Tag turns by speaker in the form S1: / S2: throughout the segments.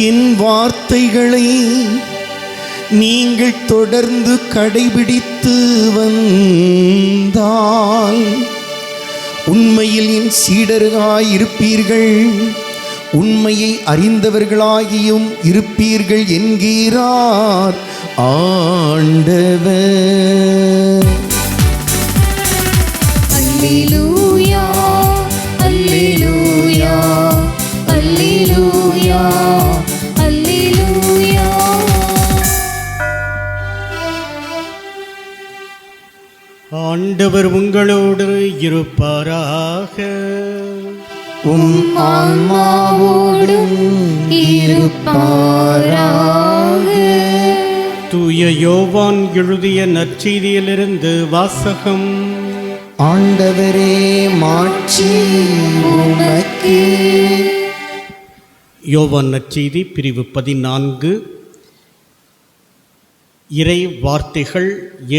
S1: என் வார்த்தைகளை நீங்கள் தொடர்ந்து கடைபிடித்து வந்தால் உண்மையில் என் சீடர்களாய் இருப்பீர்கள், உண்மையை அறிந்தவர்களாகியும் இருப்பீர்கள் என்கிறார் ஆண்டவர்.
S2: அல்லேலூயா அல்லேலூயா அல்லேலூயா அல்லேலூயா.
S3: ஆண்டவர் உங்களோடு இருப்பாராக.
S1: உம் ஆன்மாவோடும் இருப்பாராக.
S3: தூய யோவான் எழுதிய நற்செய்தியிலிருந்து வாசகம்.
S1: ஆண்டவரே மாட்சி உமக்கே.
S3: யோவான் நற்செய்தி பிரிவு 14 இறை வார்த்தைகள்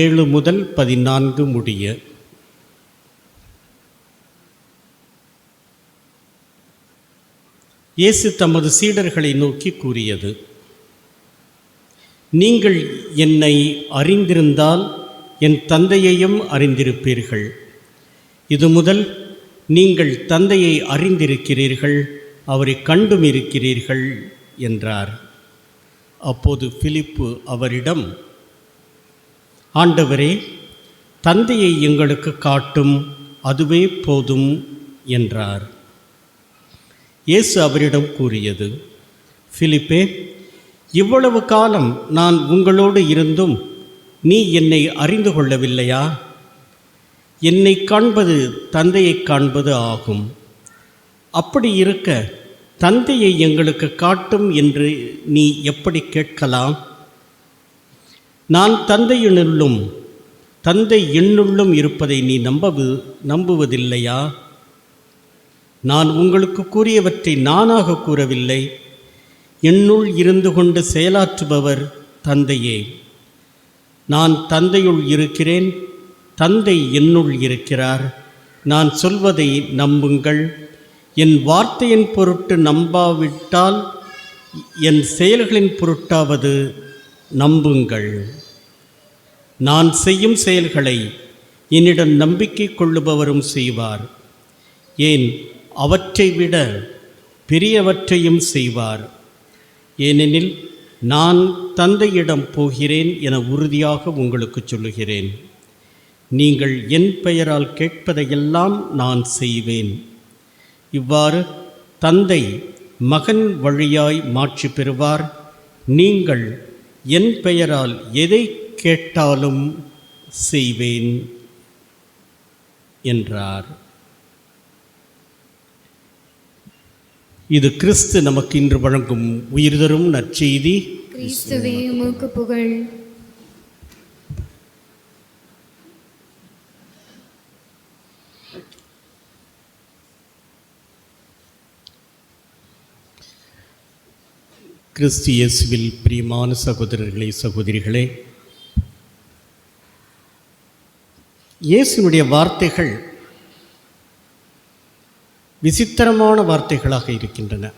S3: 7 முதல் 14 முடிய. இயேசு தமது சீடர்களை நோக்கி கூறியது: நீங்கள் என்னை அறிந்திருந்தால் என் தந்தையையும் அறிந்திருப்பீர்கள். இது முதல் நீங்கள் தந்தையை அறிந்திருக்கிறீர்கள், அவரை கண்டும் இருக்கிறீர்கள் என்றார். அப்போது பிலிப்பு அவரிடம், ஆண்டவரே, தந்தையை எங்களுக்கு காட்டும், அதுவே போதும் என்றார். இயேசு அவரிடம் கூறியது: பிலிப்பே, இவ்வளவு காலம் நான் உங்களோடு இருந்தும் நீ என்னை அறிந்து கொள்ளவில்லையா? என்னை காண்பது தந்தையை காண்பது ஆகும். அப்படி இருக்க தந்தையை எங்களுக்கு காட்டும் என்று நீ எப்படி கேட்கலாம்? நான் தந்தையினுள்ளும் தந்தை என்னுள்ளும் இருப்பதை நீ நம்புவதில்லையா? நான் உங்களுக்கு கூறியவற்றை நானாக கூறவில்லை, என்னுள் இருந்து கொண்டு செயலாற்றுபவர் தந்தையே. நான் தந்தையுள் இருக்கிறேன், தந்தை என்னுள் இருக்கிறார். நான் சொல்வதை நம்புங்கள். என் வார்த்தையின் பொருட்டு நம்பாவிட்டால் என் செயல்களின் பொருட்டாவது நம்புங்கள். நான் செய்யும் செயல்களை என்னிடம் நம்பிக்கை கொள்ளுபவரும் செய்வார். ஏன், அவற்றை விட பெரியவற்றையும் செய்வார். ஏனெனில் நான் தந்தையிடம் போகிறேன் என உறுதியாக உங்களுக்கு சொல்லுகிறேன். நீங்கள் என் பெயரால் கேட்பதையெல்லாம் நான் செய்வேன். இவ்வாறு தந்தை மகன் வழியாய் மாட்சி பெறுவார். நீங்கள் என் பெயரால் எதை கேட்டாலும் செய்வேன் என்றார். இது கிறிஸ்து நமக்கு இன்று வழங்கும் உயிர் தரும் நற்செய்தி.
S2: கிறிஸ்துவே உமக்கு புகழ்.
S3: கிறிஸ்து இயேசுவில் பிரியமான சகோதரர்களே, சகோதரிகளே, இயேசுனுடைய வார்த்தைகள் விசித்திரமான வார்த்தைகளாக இருக்கின்றன.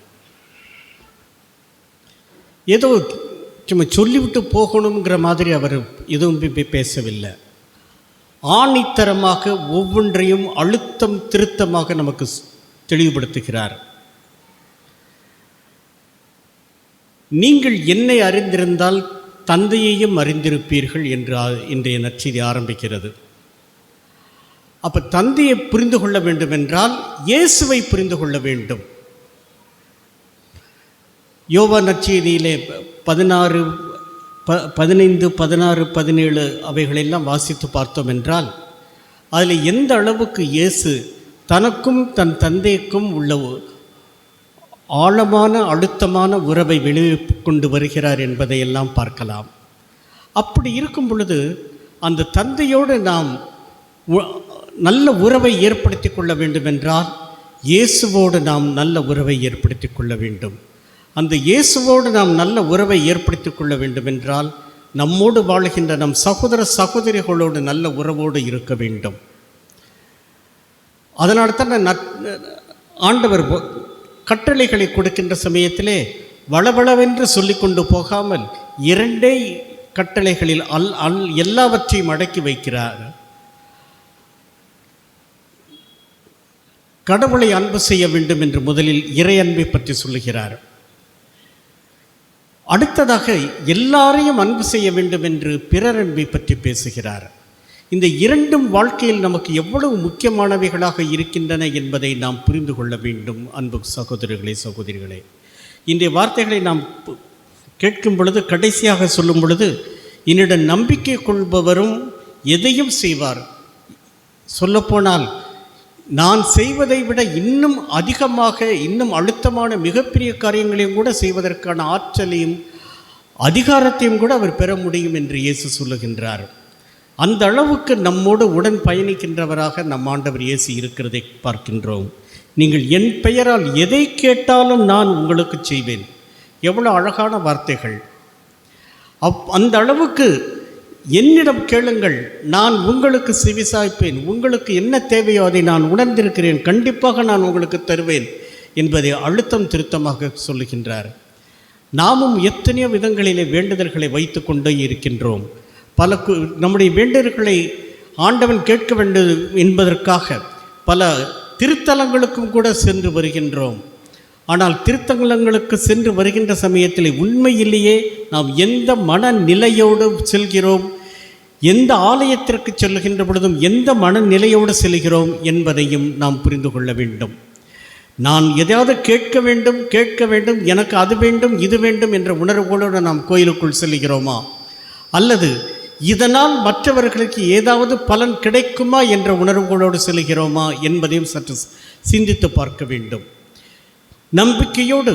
S3: ஏதோ சும்மா சொல்லிவிட்டு போகணுங்கிற மாதிரி அவர் எதுவும் பேசவில்லை. ஆணித்தரமாக ஒவ்வொன்றையும் அழுத்தம் திருத்தமாக நமக்கு தெளிவுபடுத்துகிறார். நீங்கள் என்னை அறிந்திருந்தால் தந்தையையும் அறிந்திருப்பீர்கள் என்று இன்றைய நற்செய்தி ஆரம்பிக்கிறது. அப்போ தந்தையை புரிந்து கொள்ள வேண்டும் என்றால் இயேசுவை புரிந்து கொள்ள வேண்டும். யோவான் நற்செய்தியிலே 15, 16, 17 அவைகளெல்லாம் வாசித்து பார்த்தோம் என்றால் அதில் எந்த அளவுக்கு இயேசு தனக்கும் தன் தந்தைக்கும் உள்ள ஆழமான அழுத்தமான உறவை வெளியே கொண்டு வருகிறார் என்பதையெல்லாம் பார்க்கலாம். அப்படி இருக்கும் பொழுது அந்த தந்தையோடு நாம் நல்ல உறவை ஏற்படுத்தி கொள்ள வேண்டும் என்றால் இயேசுவோடு நாம் நல்ல உறவை ஏற்படுத்தி கொள்ள வேண்டும். அந்த இயேசுவோடு நாம் நல்ல உறவை ஏற்படுத்தி கொள்ள வேண்டும் என்றால் நம்மோடு வாழ்கின்ற நம் சகோதர சகோதரிகளோடு நல்ல உறவோடு இருக்க வேண்டும். அதனால தான் ஆண்டவர் கட்டளைகளை கொடுக்கின்ற சமயத்திலே வளவளவென்று சொல்லிக்கொண்டு போகாமல் 2 கட்டளைகளில் எல்லாவற்றையும் அடக்கி வைக்கிறார். கடவுளை அன்பு செய்ய வேண்டும் என்று முதலில் இறை அன்பை பற்றி சொல்லுகிறார். அடுத்ததாக எல்லாரையும் அன்பு செய்ய வேண்டும் என்று பிறர் அன்பை பற்றி பேசுகிறார். இந்த 2ம் வாழ்க்கையில் நமக்கு எவ்வளவு முக்கியமானவைகளாக இருக்கின்றன என்பதை நாம் புரிந்து கொள்ள வேண்டும். அன்பு சகோதரர்களே, சகோதரிகளே, இன்றைய வார்த்தைகளை நாம் கேட்கும் பொழுது, கடைசியாக சொல்லும் பொழுது, என்னிடம் நம்பிக்கை கொள்பவரும் எதையும் செய்வார். சொல்லப்போனால் நான் செய்வதை விட இன்னும் அதிகமாக, இன்னும் அழுத்தமான மிகப்பெரிய காரியங்களையும் கூட செய்வதற்கான ஆற்றலையும் அதிகாரத்தையும் கூட அவர் பெற முடியும் என்று இயேசு சொல்லுகின்றார். அந்த அளவுக்கு நம்மோடு உடன் பயணிக்கின்றவராக நம் ஆண்டவர் இயேசு இருக்கிறதை பார்க்கின்றோம். நீங்கள் என் பெயரால் எதை கேட்டாலும் நான் உங்களுக்கு செய்வேன். எவ்வளோ அழகான வார்த்தைகள்! அந்த அளவுக்கு என்னிடம் கேளுங்கள், நான் உங்களுக்கு செவிசாய்ப்பேன், உங்களுக்கு என்ன தேவையோ அதை நான் உணர்ந்திருக்கிறேன், கண்டிப்பாக நான் உங்களுக்கு தருவேன் என்பதை அழுத்தம் திருத்தமாக சொல்லுகின்றார். நாமும் எத்தனையோ விதங்களிலே வேண்டுதல்களை வைத்து கொண்டே இருக்கின்றோம். நம்முடைய வேண்டுதல்களை ஆண்டவன் கேட்க வேண்டும் என்பதற்காக பல திருத்தலங்களுக்கும் கூட சென்று வருகின்றோம். ஆனால் திருத்தலங்களுக்கு சென்று வருகின்ற சமயத்தில் உண்மையிலேயே நாம் எந்த மனநிலையோடு செல்கிறோம், எந்த ஆலயத்திற்கு செல்கின்ற பொழுதும் எந்த மனநிலையோடு செல்கிறோம் என்பதையும் நாம் புரிந்து கொள்ள வேண்டும். நான் எதையாவது கேட்க வேண்டும், எனக்கு அது வேண்டும், இது வேண்டும் என்ற உணர்வுகளோடு நாம் கோயிலுக்குள் செல்கிறோமா, அல்லது இதனால் மற்றவர்களுக்கு ஏதாவது பலன் கிடைக்குமா என்ற உணர்வுகளோடு செல்கிறோமா என்பதையும் சற்று சிந்தித்து பார்க்க வேண்டும். நம்பிக்கையோடு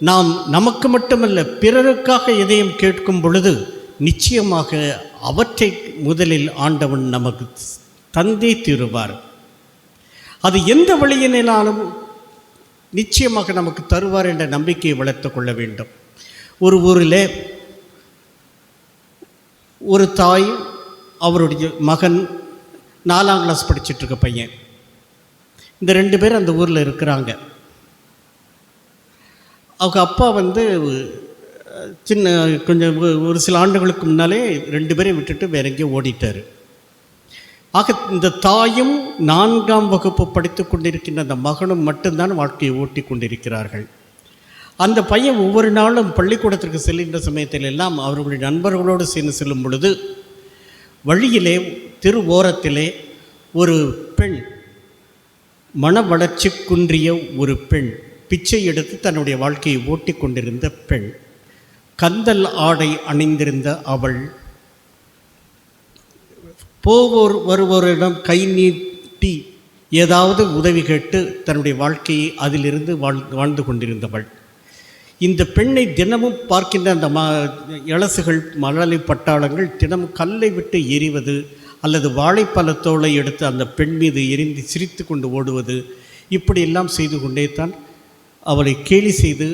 S3: நாம் நமக்கு மட்டுமல்ல பிறருக்காக எதையும் கேட்கும் பொழுது நிச்சயமாக அவற்றை முதலில் ஆண்டவன் நமக்கு தந்தே தீருவார். அது எந்த வழியினாலும் நிச்சயமாக நமக்கு தருவார் என்ற நம்பிக்கையை வளர்த்து கொள்ள வேண்டும். ஒரு ஊரில் ஒரு தாய், அவருடைய மகன் 4ஆம் கிளாஸ் படிச்சுட்ருக்க பையன், இந்த 2 பேர் அந்த ஊரில் இருக்கிறாங்க. அவங்க அப்பா கொஞ்சம் ஒரு சில ஆண்டுகளுக்கு முன்னாலே 2 பேரையும் விட்டுட்டு வேற எங்கேயும் ஓடிட்டார். ஆக இந்த தாயும் 4ஆம் வகுப்பு படித்து கொண்டிருக்கின்ற அந்த மகனும் மட்டும்தான் வாழ்க்கையை ஓட்டி கொண்டிருக்கிறார்கள். அந்த பையன் ஒவ்வொரு நாளும் பள்ளிக்கூடத்திற்கு செல்கின்ற சமயத்தில் எல்லாம் அவர்களுடைய நண்பர்களோடு சேர்ந்து செல்லும் பொழுது வழியிலே தெரு ஓரத்திலே ஒரு பெண், மன வளர்ச்சி குன்றிய ஒரு பெண், பிச்சை எடுத்து தன்னுடைய வாழ்க்கையை ஓட்டி கொண்டிருந்த பெண், கந்தல் ஆடை அணிந்திருந்த அவள் போவோர் வருவோரிடம் கை நீட்டி ஏதாவது உதவி கேட்டு தன்னுடைய வாழ்க்கையை அதிலிருந்து வாழ்ந்து கொண்டிருந்தவள். இந்த பெண்ணை தினமும் பார்க்கின்ற அந்த இளசுகள், மழலை பட்டாளங்கள் தினமும் கல்லை விட்டு எறிவது அல்லது வாழைப்பழத்தோலை எடுத்து அந்த பெண் மீது எரிந்து சிரித்து கொண்டு ஓடுவது, இப்படியெல்லாம் செய்து கொண்டே தான் அவளை கேலி செய்து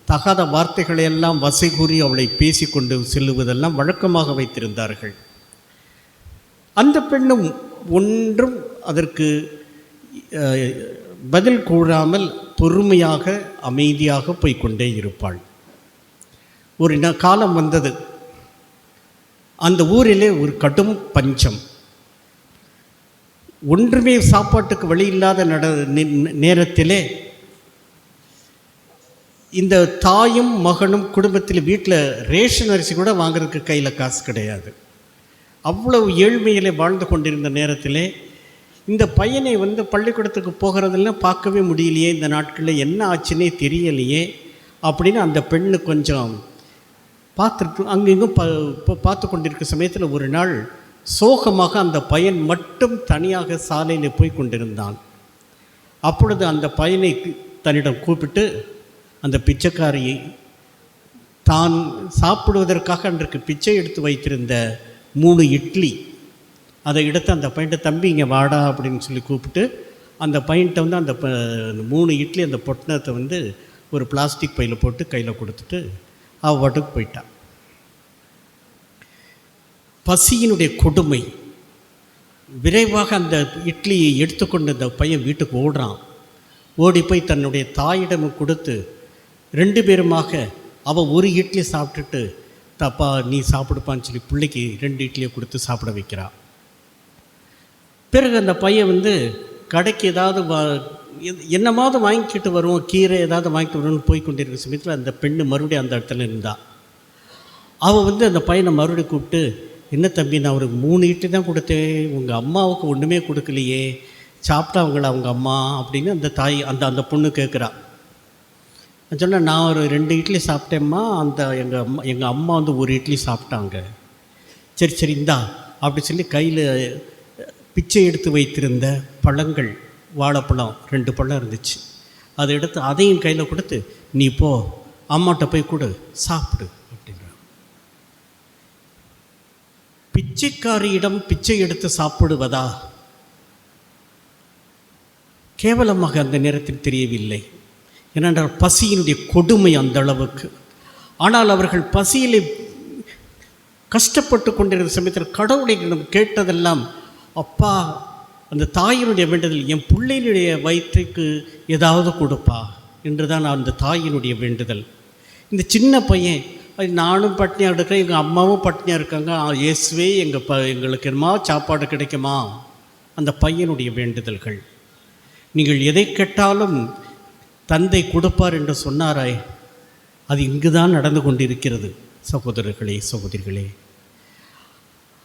S3: தகாத வார்த்தைகளையெல்லாம் வசை கூறி அவளை பேசிக்கொண்டு செல்லுவதெல்லாம் வழக்கமாக வைத்திருந்தார்கள். அந்த பெண்ணும் ஒன்றும் அதற்கு பதில் கூறாமல் பொறுமையாக அமைதியாக போய்கொண்டே இருப்பாள். ஒரு காலம் வந்தது. அந்த ஊரிலே ஒரு கடும் பஞ்சம், ஒன்றுமே சாப்பாட்டுக்கு வழி இல்லாத நேரத்திலே இந்த தாயும் மகனும் குடும்பத்தில் வீட்டில் ரேஷன் அரிசி கூட வாங்குறதுக்கு கையில் காசு கிடையாது. அவ்வளவு ஏழ்மையிலே வாழ்ந்து கொண்டிருந்த நேரத்திலே இந்த பையனை பள்ளிக்கூடத்துக்கு போகிறதெல்லாம் பார்க்கவே முடியலையே, இந்த நாட்களில் என்ன ஆச்சுன்னே தெரியலையே அப்படின்னு அந்த பெண்ணு கொஞ்சம் பார்த்துட்டு அங்கெங்கும் பார்த்து கொண்டிருக்க சமயத்தில் ஒரு நாள் சோகமாக அந்த பையன் மட்டும் தனியாக சாலையில் போய் கொண்டிருந்தான். அப்பொழுது அந்த பையனை தன்னிடம் கூப்பிட்டு அந்த பிச்சைக்காரியை தான் சாப்பிடுவதற்காக அன்றைக்கு பிச்சை எடுத்து வைத்திருந்த 3 இட்லி அதை எடுத்து அந்த பையன்ட்ட, தம்பி இங்கே வாடா அப்படின்னு சொல்லி கூப்பிட்டு அந்த பையன்ட்ட அந்த 3 இட்லி அந்த பொட்டணத்தை ஒரு பிளாஸ்டிக் பையில் போட்டு கையில் கொடுத்துட்டு அவள் பாட்டுக்கு போயிட்டான். பசியினுடைய கொடுமை, விரைவாக அந்த இட்லியை எடுத்துக்கொண்டு அந்த பையன் வீட்டுக்கு ஓடுறான். ஓடி போய் தன்னுடைய தாயிடம் கொடுத்து, 2 பேருமாக அவள் ஒரு இட்லி சாப்பிட்டுட்டு தப்பா நீ சாப்பிடுப்பான்னு சொல்லி பிள்ளைக்கு 2 இட்லியை கொடுத்து சாப்பிட வைக்கிறாள். பிறகு அந்த பையன் வந்து கடைக்கு ஏதாவது என்னமாவது வாங்கிக்கிட்டு வருவோம், கீரை ஏதாவது வாங்கிட்டு வருவோம்னு போய் கொண்டிருக்கிற சமயத்தில் அந்த பெண்ணு மறுபடியும் அந்த இடத்துல இருந்தாள். அவள் வந்து அந்த பையனை மறுபடியும் கூப்பிட்டு, என்ன தம்பி, நான் அவருக்கு 3 இட்லி தான் கொடுத்தேன், உங்கள் அம்மாவுக்கு ஒன்றுமே கொடுக்கலையே, சாப்பிட்டா அவங்க அம்மா அப்படின்னு அந்த தாய் அந்த பொண்ணு கேட்குறா. நான் சொன்னேன், நான் ஒரு 2 இட்லி சாப்பிட்டேம்மா, எங்கள் அம்மா வந்து 1 இட்லி சாப்பிட்டாங்க. சரி இந்தா அப்படி சொல்லி கையில் பிச்சை எடுத்து வைத்திருந்த பழங்கள், வாழைப்பழம் 2 பழம் இருந்துச்சு, அதை எடுத்து அதையும் கையில் கொடுத்து, நீ போ அம்மாட்ட போய் கொடு சாப்பிடு அப்படின்ற. பிச்சைக்காரியிடம் பிச்சை எடுத்து சாப்பிடுவதா கேவலமாக அந்த நேரத்தில் தெரியவில்லை. ஏனென்றால் பசியினுடைய கொடுமை அந்த அளவுக்கு. ஆனால் அவர்கள் பசியிலே கஷ்டப்பட்டு கொண்டிருந்த சமயத்தில் கடவுளிடம் கேட்டதெல்லாம், அப்பா, அந்த தாயினுடைய வேண்டுதல், என் பிள்ளையினுடைய வயிற்றுக்கு ஏதாவது கொடுப்பா என்று தான் அந்த தாயினுடைய வேண்டுதல். இந்த சின்ன பையன், நானும் பட்னியாக இருக்கிறேன், எங்கள் அம்மாவும் பட்னியாக இருக்காங்க, இயேசுவே எங்களுக்கு என்னமா சாப்பாடு கிடைக்குமா, அந்த பையனுடைய வேண்டுதல்கள். நீங்கள் எதை கேட்டாலும் தந்தை கொடுப்பார் என்று சொன்னாராய், அது இங்கு தான் நடந்து கொண்டிருக்கிறது. சகோதரர்களே, சகோதரிகளே,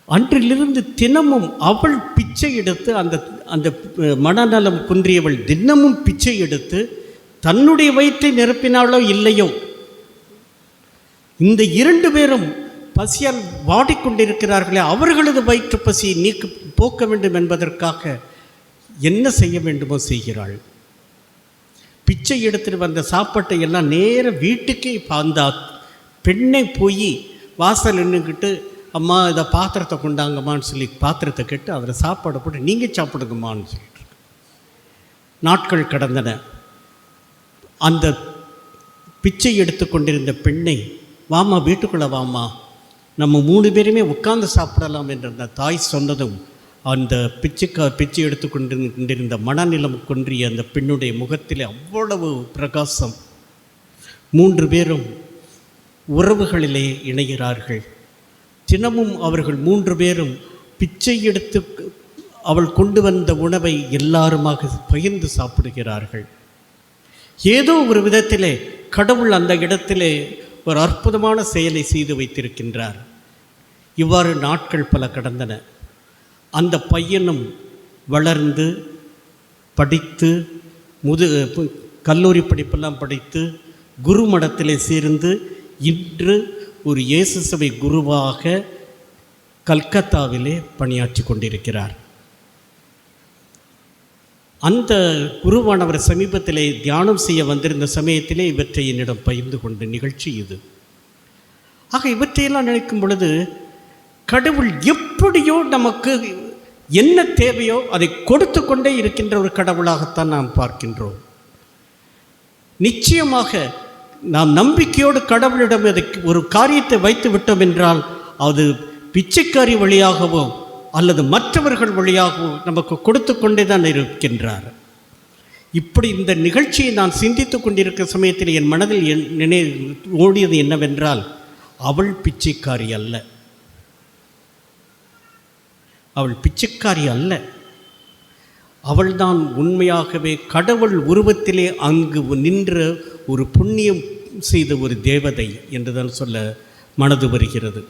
S3: அன்றிலிருந்து தினமும் அவள் பிச்சை எடுத்து, அந்த மனநலம் குன்றியவள் தினமும் பிச்சை எடுத்து தன்னுடைய வயிற்றை நிரப்பினாலோ இல்லையோ, இந்த 2 பேரும் பசியால் வாடிக்கொண்டிருக்கிறார்களே, அவர்களது வயிற்று பசியை போக்க வேண்டும் என்பதற்காக என்ன செய்ய வேண்டுமோ செய்கிறாள். பிச்சை எடுத்துட்டு வந்த சாப்பாட்டை எல்லாம் நேர வீட்டுக்கே அந்த பெண்ணை போய் வாசல் நின்றுக்கிட்டு, அம்மா இதை பாத்திரத்தை கொண்டாங்கம்மான்னு சொல்லி பாத்திரத்தை கேட்டு அதில் சாப்பாடு போட்டு நீங்கள் சாப்பிடுங்கம்மான்னு சொல்லிட்டு நாட்கள் கடந்தன. அந்த பிச்சை எடுத்து கொண்டிருந்த பெண்ணை, வாமா வீட்டுக்குள்ளே வாமா, நம்ம 3 பேருமே உட்கார்ந்து சாப்பிடலாம் என்ற அந்த தாய் சொன்னதும், அந்த பிச்சை எடுத்து கொண்டிருந்த மனநிலம் கொன்றிய அந்த பெண்ணுடைய முகத்திலே அவ்வளவு பிரகாசம். 3 பேரும் உறவுகளிலே இணைகிறார்கள். தினமும் அவர்கள் 3 பேரும் பிச்சை எடுத்து அவள் கொண்டு வந்த உணவை எல்லாருமாக பகிர்ந்து சாப்பிடுகிறார்கள். ஏதோ ஒரு விதத்திலே கடவுள் அந்த இடத்திலே ஒரு அற்புதமான செயலை செய்து வைத்திருக்கின்றார். இவ்வாறு நாட்கள் பல கடந்தன. அந்த பையனும் வளர்ந்து படித்து கல்லூரி படிப்பெல்லாம் படித்து குரு மடத்திலே சேர்ந்து இன்று ஒரு இயேசு சபை குருவாக கல்கத்தாவிலே பணியாற்றி கொண்டிருக்கிறார். அந்த குருவானவர் சமீபத்திலே தியானம் செய்ய வந்திருந்த சமயத்திலே இவற்றை என்னிடம் பகிர்ந்து கொண்ட நிகழ்ச்சி இது. ஆக இவற்றையெல்லாம் நினைக்கும் பொழுது, கடவுள் எப்படியோ நமக்கு என்ன தேவையோ அதை கொடுத்து கொண்டே இருக்கின்ற ஒரு கடவுளாகத்தான் நாம் பார்க்கின்றோம். நிச்சயமாக நாம் நம்பிக்கையோடு கடவுளிடம் ஒரு காரியத்தை வைத்து விட்டோம் என்றால், அது பிச்சைக்காரி வழியாகவோ அல்லது மற்றவர்கள் வழியாகவோ நமக்கு கொடுத்து கொண்டே தான் இருக்கின்றார். இப்படி இந்த நிகழ்ச்சியை நான் சிந்தித்து கொண்டிருக்கிற சமயத்தில் என் மனதில் ஓடியது என்னவென்றால், அவள் பிச்சைக்காரி அல்ல, அவள் பிச்சைக்காரி அல்ல, அவள்தான் உண்மையாகவே கடவுள் உருவத்திலே அங்கு நின்ற ஒரு புண்ணியம் செய்த ஒரு தேவதை என்றுதான் சொல்ல மனது வருகிறது.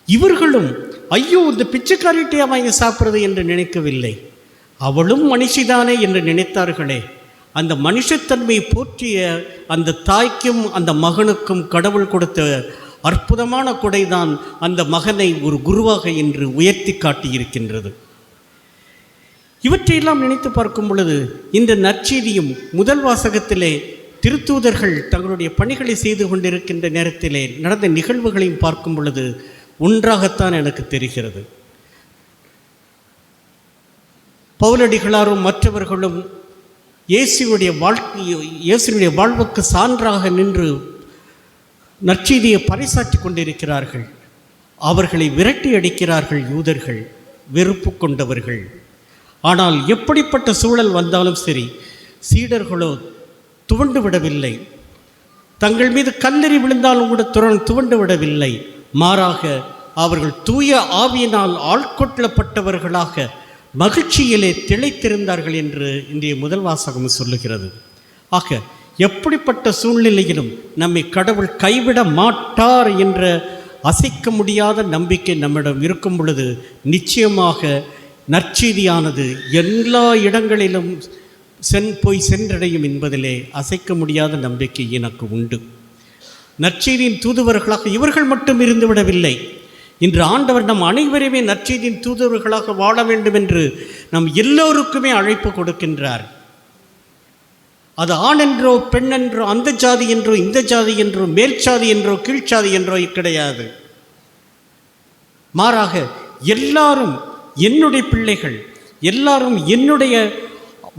S3: இவர்களும் ஐயோ இந்த பிச்சைக்காரிட்டையா வாங்கி சாப்பிட்றது என்று நினைக்கவில்லை. அவளும் மனுஷிதானே என்று நினைத்தார்களே. அந்த மனுஷத்தன்மையை போற்றிய அந்த தாய்க்கும் அந்த மகனுக்கும் கடவுள் கொடுத்த அற்புதமான கொடைதான் அந்த மகனை ஒரு குருவாக இன்று உயர்த்தி காட்டியிருக்கின்றது. இவற்றையெல்லாம் நினைத்து பார்க்கும் பொழுது, இந்த நற்செய்தியும் முதல் வாசகத்திலே திருத்தூதர்கள் தங்களுடைய பணிகளை செய்து கொண்டிருக்கின்ற நேரத்திலே நடந்த நிகழ்வுகளையும் பார்க்கும் பொழுது ஒன்றாகத்தான் எனக்கு தெரிகிறது. பவுலடிகளாரும் மற்றவர்களும் இயேசுனுடைய வாழ்வுக்கு சான்றாக நின்று நற்செய்தியை பறைசாற்றி கொண்டிருக்கிறார்கள். அவர்களை விரட்டி அடிக்கிறார்கள் யூதர்கள், வெறுப்பு கொண்டவர்கள். ஆனால் எப்படிப்பட்ட சூழல் வந்தாலும் சரி, சீடர்களோ துவண்டு விடவில்லை. தங்கள் மீது கல்லெறி விழுந்தாலும் கூட துவண்டு விடவில்லை. மாறாக அவர்கள் தூய ஆவியினால் ஆட்கொள்ளப்பட்டவர்களாக மகிழ்ச்சியிலே திளைத்திருந்தார்கள் என்று இன்றைய முதல் வாசகம் சொல்லுகிறது. ஆக எப்படிப்பட்ட சூழ்நிலையிலும் நம்மை கடவுள் கைவிட மாட்டார் என்ற அசைக்க முடியாத நம்பிக்கை நம்மிடம் இருக்கும் பொழுது நிச்சயமாக நற்செய்தியானது எல்லா இடங்களிலும் போய் சென்றடையும் என்பதிலே அசைக்க முடியாத நம்பிக்கை எனக்கு உண்டு. நற்செய்தியின் தூதுவர்களாக இவர்கள் மட்டும் இருந்து விடவில்லை. இன்று ஆண்டவர் நம் அனைவருமே நற்செய்தியின் தூதுவர்களாக வாழ வேண்டும் என்று நம் எல்லோருக்குமே அழைப்பு கொடுக்கின்றார். அது ஆண் என்றோ பெண் என்றோ அந்த ஜாதி என்றோ இந்த ஜாதி என்றோ மேல் சாதி என்றோ கீழ்ச்சாதி என்றோ கிடையாது. மாறாக எல்லாரும் என்னுடைய பிள்ளைகள், எல்லாரும் என்னுடைய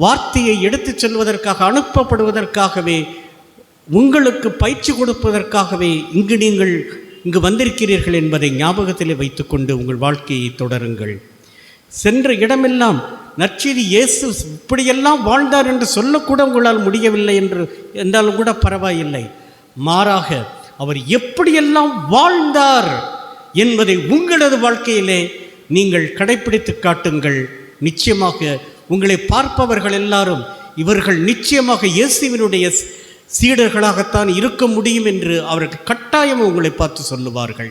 S3: வார்த்தையை எடுத்துச் செல்வதற்காக அனுப்பப்படுவதற்காகவே, உங்களுக்கு பயிற்சி கொடுப்பதற்காகவே இங்கு வந்திருக்கிறீர்கள் என்பதை ஞாபகத்திலே வைத்துக்கொண்டு உங்கள் வாழ்க்கையை தொடருங்கள். சென்ற இடமெல்லாம் நற்செய்தி இயேசு இப்படியெல்லாம் வாழ்ந்தார் என்று சொல்லக்கூட உங்களால் முடியவில்லை என்றாலும் கூட பரவாயில்லை. மாறாக அவர் எப்படியெல்லாம் வாழ்ந்தார் என்பதை உங்களது வாழ்க்கையிலே நீங்கள் கடைப்பிடித்து காட்டுங்கள். நிச்சயமாக உங்களை பார்ப்பவர்கள் எல்லாரும் இவர்கள் நிச்சயமாக இயேசுவினுடைய சீடர்களாகத்தான் இருக்க முடியும் என்று அவர்கள் கட்டாயம் உங்களை பார்த்து சொல்லுவார்கள்.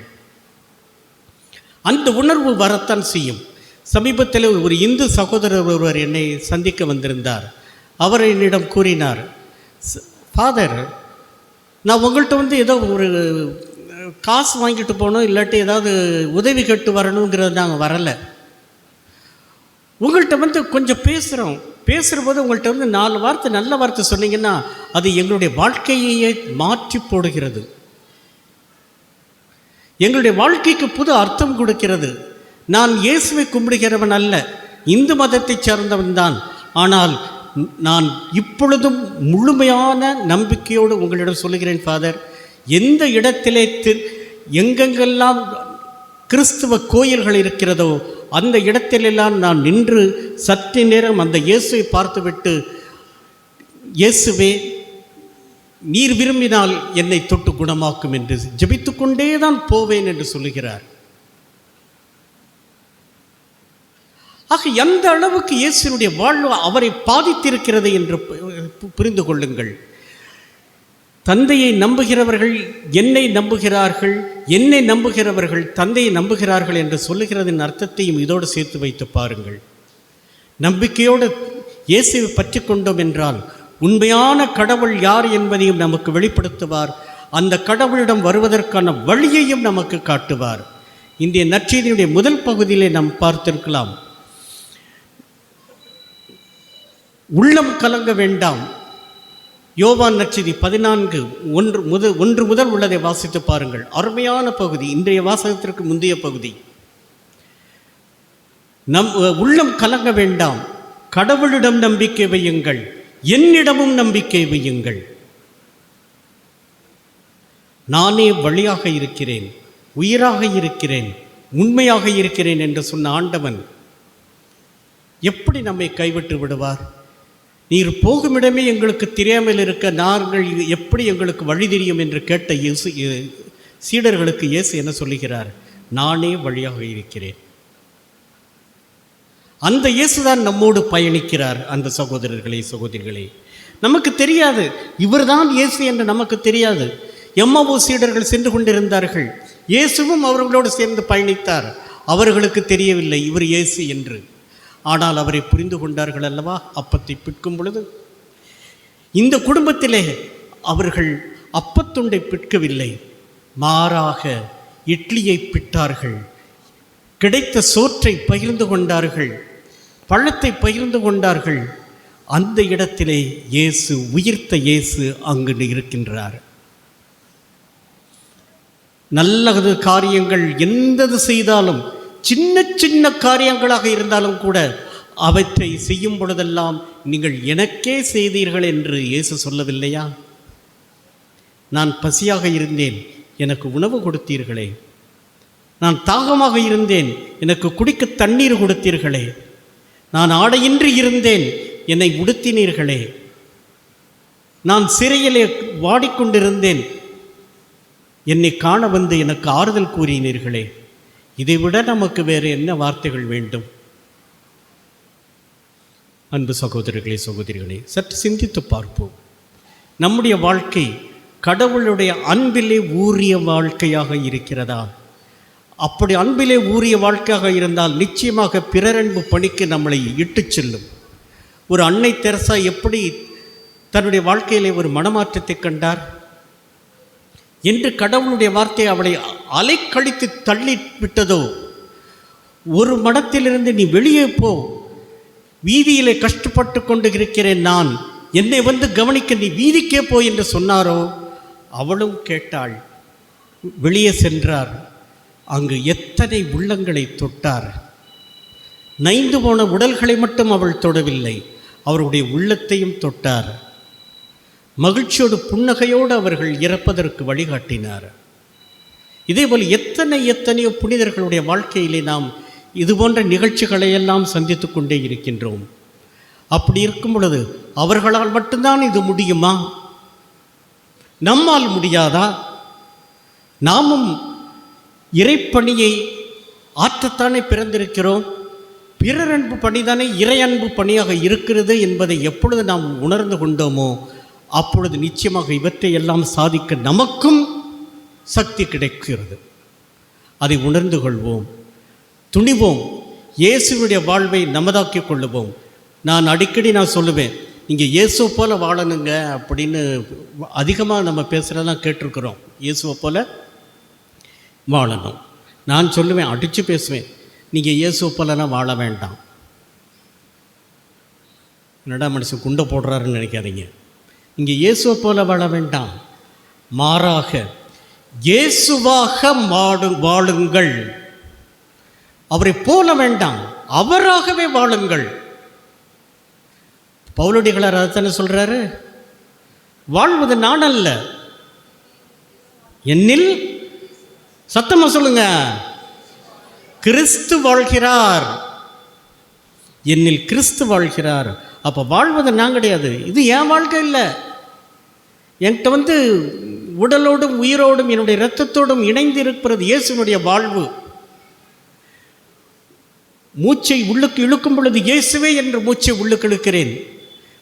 S3: அந்த உணர்வு வரத்தான் செய்யும். சமீபத்தில் ஒரு இந்து சகோதரர் ஒருவர் என்னை சந்திக்க வந்திருந்தார். அவர் என்னிடம் கூறினார், ஃபாதர், நான் உங்கள்கிட்ட ஏதோ ஒரு காசு வாங்கிட்டு போகணும், இல்லாட்டி ஏதாவது உதவி கேட்டு வரணுங்கிறது நாங்கள் வரலை. உங்கள்கிட்ட கொஞ்சம் பேசுகிற போது உங்கள்கிட்ட 4 வார்த்தை நல்ல வார்த்தை சொன்னீங்கன்னா அது எங்களுடைய வாழ்க்கையே மாற்றி போடுகிறது, எங்களுடைய வாழ்க்கைக்கு புது அர்த்தம் கொடுக்கிறது. நான் இயேசுவை கும்பிடுகிறவன் அல்ல, இந்து மதத்தை சேர்ந்தவன் தான். ஆனால் நான் இப்பொழுதும் முழுமையான நம்பிக்கையோடு உங்களிடம் சொல்லுகிறேன் ஃபாதர், எந்த இடத்திலே எங்கெங்கெல்லாம் கிறிஸ்துவ கோயில்கள் இருக்கிறதோ அந்த இடத்திலெல்லாம் நான் நின்று சற்று நேரம் அந்த இயேசுவை பார்த்துவிட்டு, இயேசுவே நீர் விரும்பினால் என்னை தொட்டு குணமாக்கும் என்று ஜெபித்து கொண்டே தான் போவேன் என்று சொல்லுகிறார். ஆக எந்த அளவுக்கு இயேசுனுடைய வாழ்வு அவரை பாதித்திருக்கிறது என்று புரிந்து கொள்ளுங்கள். தந்தையை நம்புகிறவர்கள் என்னை நம்புகிறார்கள், என்னை நம்புகிறவர்கள் தந்தையை நம்புகிறார்கள் என்று சொல்லுகிறதின் அர்த்தத்தையும் இதோடு சேர்த்து வைத்து பாருங்கள். நம்பிக்கையோடு இயேசுவை பற்றி கொண்டோம் என்றால் உண்மையான கடவுள் யார் என்பதையும் நமக்கு வெளிப்படுத்துவார். அந்த கடவுளிடம் வருவதற்கான வழியையும் நமக்கு காட்டுவார். இன்றைய நற்செய்தியுடைய முதல் பகுதியிலே நாம் பார்த்திருக்கலாம், உள்ளம் கலங்க வேண்டாம். யோவான் நற்செய்தி 14:1 முதல் உள்ளதை வாசித்து பாருங்கள். அருமையான பகுதி, இன்றைய வாசகத்திற்கு முந்தைய பகுதி. உள்ளம் கலங்க வேண்டாம், கடவுளிடம் நம்பிக்கை வையுங்கள், என்னிடமும் நம்பிக்கை வையுங்கள். நானே வழியாக இருக்கிறேன், உயிராக இருக்கிறேன், உண்மையாக இருக்கிறேன் என்று சொன்ன ஆண்டவன் எப்படி நம்மை கைவிட்டு விடுவார்? நீர் போகுமிடமே எங்களுக்கு தெரியாமல் இருக்க நாங்கள் எப்படி எங்களுக்கு வழி தெரியும் என்று கேட்ட சீடர்களுக்கு இயேசு என்ன சொல்லுகிறார்? நானே வழியாக இருக்கிறேன். அந்த இயேசுதான் நம்மோடு பயணிக்கிறார். அந்த சகோதரர்களே சகோதரிகளே, நமக்கு தெரியாது இவர்தான் இயேசு என்று நமக்கு தெரியாது. எம்மாவோ சீடர்கள் சென்று கொண்டிருந்தார்கள், இயேசுவும் அவர்களோடு சேர்ந்து பயணித்தார். அவர்களுக்கு தெரியவில்லை இவர் இயேசு என்று. ஆனால் அவரை புரிந்து கொண்டார்கள் அல்லவா? அப்பத்தை பிற்கும் பொழுது இந்த குடும்பத்திலே அவர்கள் அப்பத்துண்டை பிற்கவில்லை, மாறாக இட்லியை பிட்டார்கள். கிடைத்த சோற்றை பகிர்ந்து கொண்டார்கள், பழத்தை பகிர்ந்து கொண்டார்கள். அந்த இடத்திலே இயேசு, உயிர்த்த இயேசு அங்கு இருக்கின்றார். நல்லது காரியங்கள் எந்தது செய்தாலும், சின்ன சின்ன காரியங்களாக இருந்தாலும் கூட அவற்றை செய்யும் பொழுதெல்லாம் நீங்கள் எனக்கே செய்தீர்கள் என்று இயேசு சொல்லவில்லையா? நான் பசியாக இருந்தேன், எனக்கு உணவு கொடுத்தீர்களே. நான் தாகமாக இருந்தேன், எனக்கு குடிக்க தண்ணீர் கொடுத்தீர்களே. நான் ஆடையின்றி இருந்தேன், என்னை உடுத்தினீர்களே. நான் சிறையிலே வாடிக்கொண்டிருந்தேன், என்னை காண வந்து எனக்கு ஆறுதல் கூறினீர்களே. இதைவிட நமக்கு வேறு என்ன வார்த்தைகள் வேண்டும்? அன்பு சகோதரர்களே, சகோதரிகளே, சற்று சிந்தித்து பார்ப்போம். நம்முடைய வாழ்க்கை கடவுளுடைய அன்பிலே ஊறிய வாழ்க்கையாக இருக்கிறதா? அப்படி அன்பிலே ஊறிய வாழ்க்கையாக இருந்தால் நிச்சயமாக பிறரன்பு பணிக்கு நம்மளை இட்டுச் செல்லும். ஒரு அன்னை தெரசா எப்படி தன்னுடைய வாழ்க்கையிலே ஒரு மனமாற்றத்தை கண்டார் என்று கடவுளுடைய வார்த்தையை அவளை அலைக்கழித்து தள்ளி விட்டதோ, ஒரு மடத்திலிருந்து நீ வெளியே போ, வீதியிலே கஷ்டப்பட்டு கொண்டு இருக்கிறேன் நான், என்னை வந்து கவனிக்க நீ வீதிக்கே போ என்று சொன்னாரோ, அவளும் கேட்டாள். வெளியே சென்றார். அங்கு எத்தனை உள்ளங்களை தொட்டார்! நைந்து போன உடல்களை மட்டும் அவள் தொடவில்லை, அவருடைய உள்ளத்தையும் தொட்டார். மகிழ்ச்சியோடு புன்னகையோடு அவர்கள் இறப்பதற்கு வழிகாட்டினார். இதேபோல் எத்தனையோ புனிதர்களுடைய வாழ்க்கையிலே நாம் இது போன்ற நிகழ்ச்சிகளையெல்லாம் சந்தித்து கொண்டே இருக்கின்றோம். அப்படி இருக்கும் பொழுது அவர்களால் மட்டும்தான் இது முடியுமா? நம்மால் முடியாதா? நாமும் இறைப்பணியை ஆற்றத்தானே பிறந்திருக்கிறோம். பிறர் அன்பு பணிதானே இறை அன்பு பணியாக இருக்கிறது என்பதை எப்பொழுது நாம் உணர்ந்து கொண்டோமோ அப்பொழுது நிச்சயமாக இவற்றை எல்லாம் சாதிக்க நமக்கும் சக்தி கிடைக்கிறது. அதை உணர்ந்து கொள்வோம், துணிவோம், இயேசுவுடைய வாழ்வை நமதாக்கி கொள்ளுவோம். நான் அடிக்கடி சொல்லுவேன், நீங்கள் இயேசுவை போல் வாழணுங்க அப்படின்னு அதிகமாக நம்ம பேசுகிறதெல்லாம் கேட்டிருக்கிறோம். இயேசுவை போல் வாழணும். நான் சொல்லுவேன், அடித்து பேசுவேன், நீங்கள் இயேசுவை போலலாம் வாழ வேண்டாம். என்னடா மனுஷன் குண்டை போடுறாருன்னு நினைக்காதீங்க. இங்கே இயேசுவை போல வாழ வேண்டாம், மாறாக இயேசுவாக வாழுங்கள். அவரை போல வேண்டாம், அவராகவே வாழுங்கள். பவுலடிகளார் அதைத்தானே சொல்றாரு, வாழ்வது நான் அல்ல, என்னில், சத்தமா சொல்லுங்க, கிறிஸ்து வாழ்கிறார், என்னில் கிறிஸ்து வாழ்கிறார். அப்போ வாழ்வது நான் கிடையாது, இது என் வாழ்க்கை இல்லை. என்கிட்ட உடலோடும் உயிரோடும் என்னுடைய இரத்தத்தோடும் இணைந்து இருக்கிறது இயேசுனுடைய வாழ்வு. மூச்சை உள்ளுக்கு இழுக்கும் பொழுது இயேசுவே என்று மூச்சை உள்ளுக்கு இழுக்கிறேன்,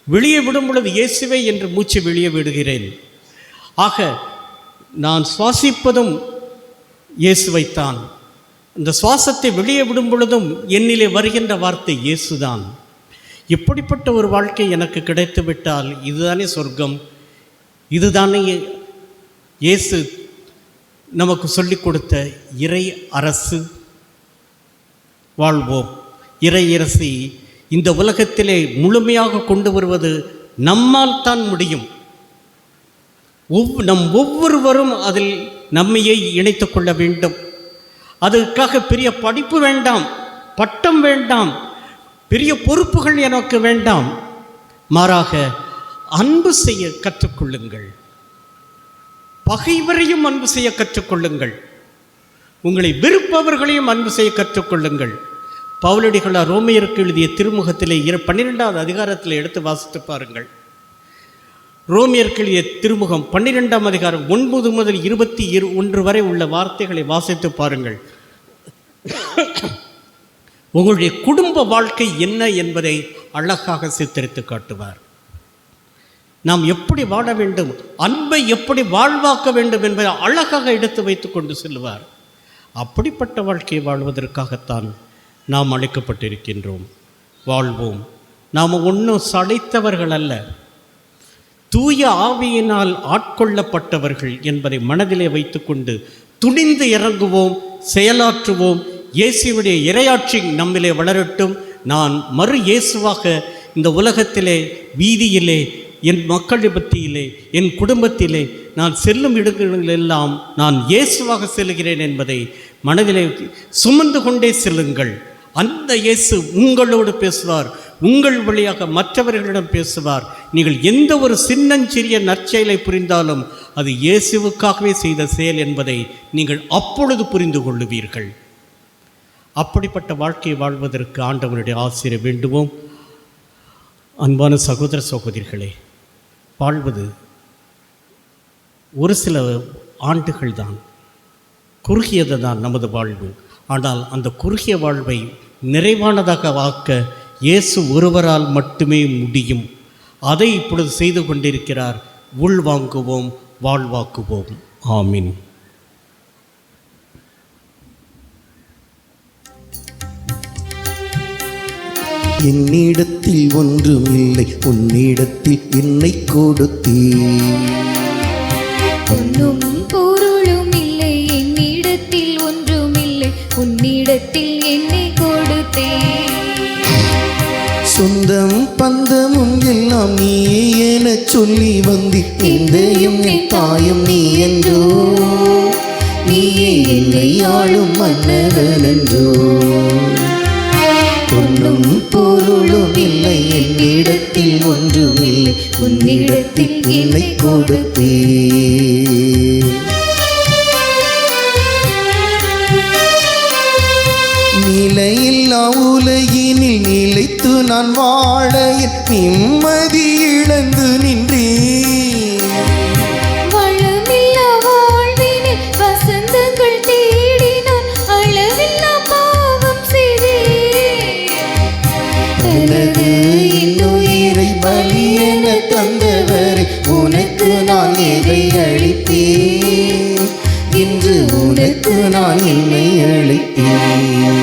S3: வெளியே விடும் பொழுது இயேசுவே என்று மூச்சை வெளியே விடுகிறேன். ஆக நான் சுவாசிப்பதும் இயேசுவைத்தான். இந்த சுவாசத்தை வெளியே விடும் பொழுதும் என்னிலே வருகின்ற வார்த்தை இயேசுதான். இப்படிப்பட்ட ஒரு வாழ்க்கை எனக்கு கிடைத்து விட்டால் இதுதானே சொர்க்கம், இதுதானே இயேசு நமக்கு சொல்லிக் கொடுத்த இறை அரசு. வாழ்வோம். இறை அரசை இந்த உலகத்திலே முழுமையாக கொண்டு வருவது நம்மால் தான் முடியும். நம் ஒவ்வொருவரும் அதில் நம்மையை இணைத்து கொள்ள வேண்டும். அதற்காக பெரிய படிப்பு வேண்டாம், பட்டம் வேண்டாம், பெரிய பொறுப்புகள் எனக்கு வேண்டாம். மாறாக அன்பு செய்ய கற்றுக்கொள்ளுங்கள், பகைவரையும் அன்பு செய்ய கற்றுக்கொள்ளுங்கள், உங்களை வெறுப்பவர்களையும் அன்பு செய்ய கற்றுக்கொள்ளுங்கள். பவுலடிகளார் ரோமையருக்கு எழுதிய திருமுகத்திலே 12வது அதிகாரத்தில் எடுத்து வாசித்து பாருங்கள். ரோமியருக்கு எழுதிய திருமுகம் 12ஆம் அதிகாரம் 9 முதல் 21 வரை உள்ள வார்த்தைகளை வாசித்து பாருங்கள். உங்களுடைய குடும்ப வாழ்க்கை என்ன என்பதை அழகாக சித்தரித்து காட்டுவார். நாம் எப்படி வாழ வேண்டும், அன்பை எப்படி வாழ்வாக்க வேண்டும் என்பதை அழகாக எடுத்து வைத்து கொண்டு செல்வார். அப்படிப்பட்ட வாழ்க்கையை வாழ்வதற்காகத்தான் நாம் அழைக்கப்பட்டிருக்கின்றோம். வாழ்வோம். நாம் ஒன்றும் சளைத்தவர்கள் அல்ல, தூய ஆவியினால் ஆட்கொள்ளப்பட்டவர்கள் என்பதை மனதிலே வைத்துக்கொண்டு துணிந்து இறங்குவோம், செயலாற்றுவோம். இயேசுவுடைய இறையாட்சி நம்மிலே வளரட்டும். நான் மறு இயேசுவாக இந்த உலகத்திலே, வீதியிலே, என் மக்கள் மத்தியிலே, என் குடும்பத்திலே நான் செல்லும் இடங்களெல்லாம் நான் இயேசுவாக செல்கிறேன் என்பதை மனதிலே சுமந்து கொண்டே செல்லுங்கள். அந்த இயேசு உங்களோடு பேசுவார், உங்கள் வழியாக மற்றவர்களிடம் பேசுவார். நீங்கள் எந்த ஒரு சின்னஞ்சிறிய நற்செயலை புரிந்தாலும் அது இயேசுவுக்காகவே செய்த செயல் என்பதை நீங்கள் அப்பொழுது புரிந்து கொள்ளுவீர்கள். அப்படிப்பட்ட வாழ்க்கையை வாழ்வதற்கு ஆண்டவனுடைய ஆசிரியர் வேண்டுவோம். அன்பான சகோதர சகோதரிகளே, வாழ்வது ஒரு சில ஆண்டுகள் தான், குறுகியது தான் நமது வாழ்வு. ஆனால் அந்த குறுகிய வாழ்வை நிறைவானதாக ஆக்க இயேசு ஒருவரால் மட்டுமே முடியும். அதை இப்பொழுது செய்து கொண்டிருக்கிறார். உள்வாங்குவோம், வாழ்வாக்குவோம். ஆமீன்.
S1: என்னிடத்தில் ஒன்றுமில்லை, உன்னிடத்தில் என்னை கொடுத்தீர்.
S2: பொன்னும் பொருளும் இல்லை, என்னிடத்தில் ஒன்றுமில்லை, உன்னிடத்தில் என்னை கொடுத்தேன்.
S1: சொந்தம் பந்தமும் எல்லாம் நீயே என சொல்லி வந்தி, எந்தையும் என் தாயும் நீ என்றோ, நீயே என்னை ஆளும் மன்னவன் என்றோ. பொன்னும் பொருளும் இல்லை, என்னிடத்தில் ஒன்றுமில்லை, உன்னிடத்தில் என்னை கொடுத்தேன். நிலையில்லா உலகினில் நிலைத்து நான் வாழ நிம்மதி இழந்து நின்றேன்.
S2: வளமில்லா வாழ்வினில் வசந்தங்கள் தேடினான், அளவில்லா பாவம் செய்தேன்.
S1: எனது இன்னுயிரை பலி என தந்தவரை உனக்கு நான் எதை அளித்தேன்? இன்று உனக்கு நான் என்னை அளித்தேன்.